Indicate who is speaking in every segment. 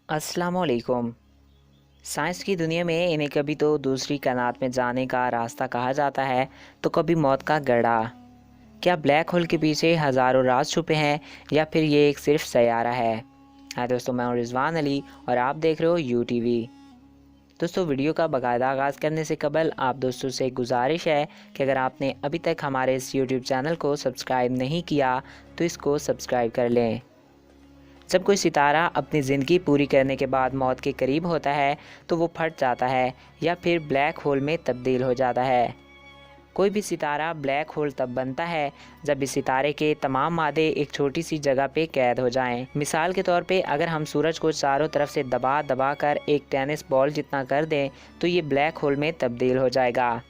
Speaker 1: अस्सलामुअलैकुम। साइंस की दुनिया में इन्हें कभी तो दूसरी कायनात में जाने का रास्ता कहा जाता है, तो कभी मौत का गड्ढा। क्या ब्लैक होल के पीछे हज़ारों राज छुपे हैं, या फिर ये एक सिर्फ सैयारा है? हाँ दोस्तों, मैं हूं रिजवान अली और आप देख रहे हो यूटीवी। दोस्तों, वीडियो का बाकायदा आगाज़ करने से कबल आप दोस्तों से गुजारिश है कि अगर आपने अभी तक हमारे इस यूट्यूब चैनल को सब्सक्राइब नहीं किया तो इसको सब्सक्राइब कर लें। जब कोई सितारा अपनी ज़िंदगी पूरी करने के बाद मौत के करीब होता है तो वो फट जाता है या फिर ब्लैक होल में तब्दील हो जाता है। कोई भी सितारा ब्लैक होल तब बनता है जब इस सितारे के तमाम मादे एक छोटी सी जगह पे कैद हो जाएं। मिसाल के तौर पे अगर हम सूरज को चारों तरफ से दबा दबा कर एक टेनिस बॉल जितना कर दें तो ये ब्लैक होल में तब्दील हो जाएगा।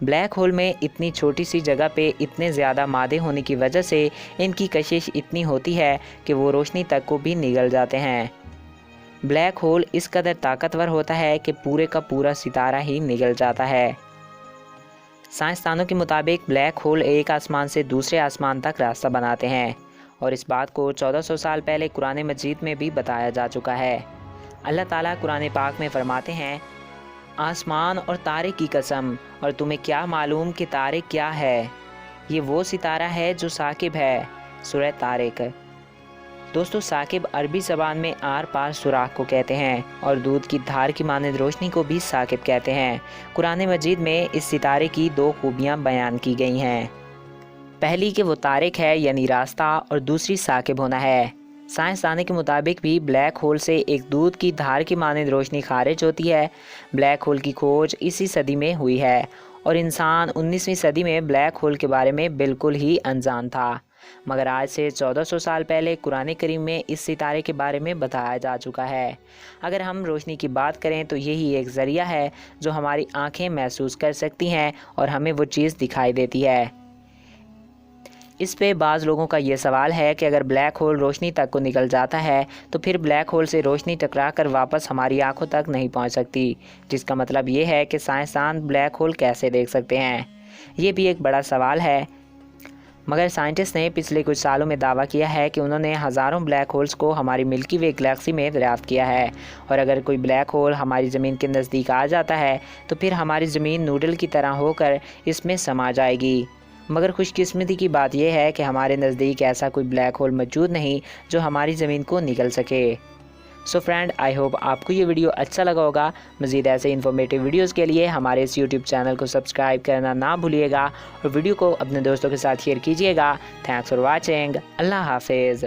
Speaker 1: ब्लैक होल में इतनी छोटी सी जगह पे इतने ज़्यादा मादे होने की वजह से इनकी कशिश इतनी होती है कि वो रोशनी तक को भी निगल जाते हैं। ब्लैक होल इस कदर ताकतवर होता है कि पूरे का पूरा सितारा ही निगल जाता है। साइंसदानों के मुताबिक ब्लैक होल एक आसमान से दूसरे आसमान तक रास्ता बनाते हैं और इस बात को 1400 साल पहले कुरान मजीद में भी बताया जा चुका है। अल्लाह ताला कुरान पाक में फरमाते हैं, आसमान और तारे की कसम, और तुम्हें क्या मालूम कि तारे क्या है? ये वो सितारा है जो साकिब है। सूरह तारिक। दोस्तों, साकिब अरबी ज़बान में आर पार सुराख को कहते हैं और दूध की धार की मानद रोशनी को भी साकिब कहते हैं। कुरान मजीद में इस सितारे की दो खूबियाँ बयान की गई हैं। पहली कि वो तारिक है यानी रास्ता, और दूसरी साकिब होना है। साइंसदानों के मुताबिक भी ब्लैक होल से एक दूध की धार की मानद रोशनी खारिज होती है। ब्लैक होल की खोज इसी सदी में हुई है और इंसान 19वीं सदी में ब्लैक होल के बारे में बिल्कुल ही अनजान था, मगर आज से 1400 साल पहले कुरान करीम में इस सितारे के बारे में बताया जा चुका है। अगर हम रोशनी की बात करें तो यही एक ज़रिया है जो हमारी आँखें महसूस कर सकती हैं और हमें वो चीज़ दिखाई देती है। इस पे बाज़ लोगों का ये सवाल है कि अगर ब्लैक होल रोशनी तक को निकल जाता है तो फिर ब्लैक होल से रोशनी टकरा कर वापस हमारी आंखों तक नहीं पहुंच सकती, जिसका मतलब ये है कि साइंसदान ब्लैक होल कैसे देख सकते हैं। ये भी एक बड़ा सवाल है, मगर साइंटिस्ट ने पिछले कुछ सालों में दावा किया है कि उन्होंने हज़ारों ब्लैक होल्स को हमारी मिल्की वे गैलेक्सी में दरियाफ्त किया है, और अगर कोई ब्लैक होल हमारी ज़मीन के नज़दीक आ जाता है तो फिर हमारी ज़मीन नूडल की तरह होकर इसमें समा जाएगी। मगर खुशकिस्मती की बात यह है कि हमारे नज़दीक ऐसा कोई ब्लैक होल मौजूद नहीं जो हमारी ज़मीन को निगल सके। सो फ्रेंड, आई होप आपको ये वीडियो अच्छा लगा होगा। मज़ीद ऐसे इन्फॉर्मेटिव वीडियोस के लिए हमारे इस यूट्यूब चैनल को सब्सक्राइब करना ना भूलिएगा और वीडियो को अपने दोस्तों के साथ शेयर कीजिएगा। Thanks for watching. अल्लाह हाफिज़।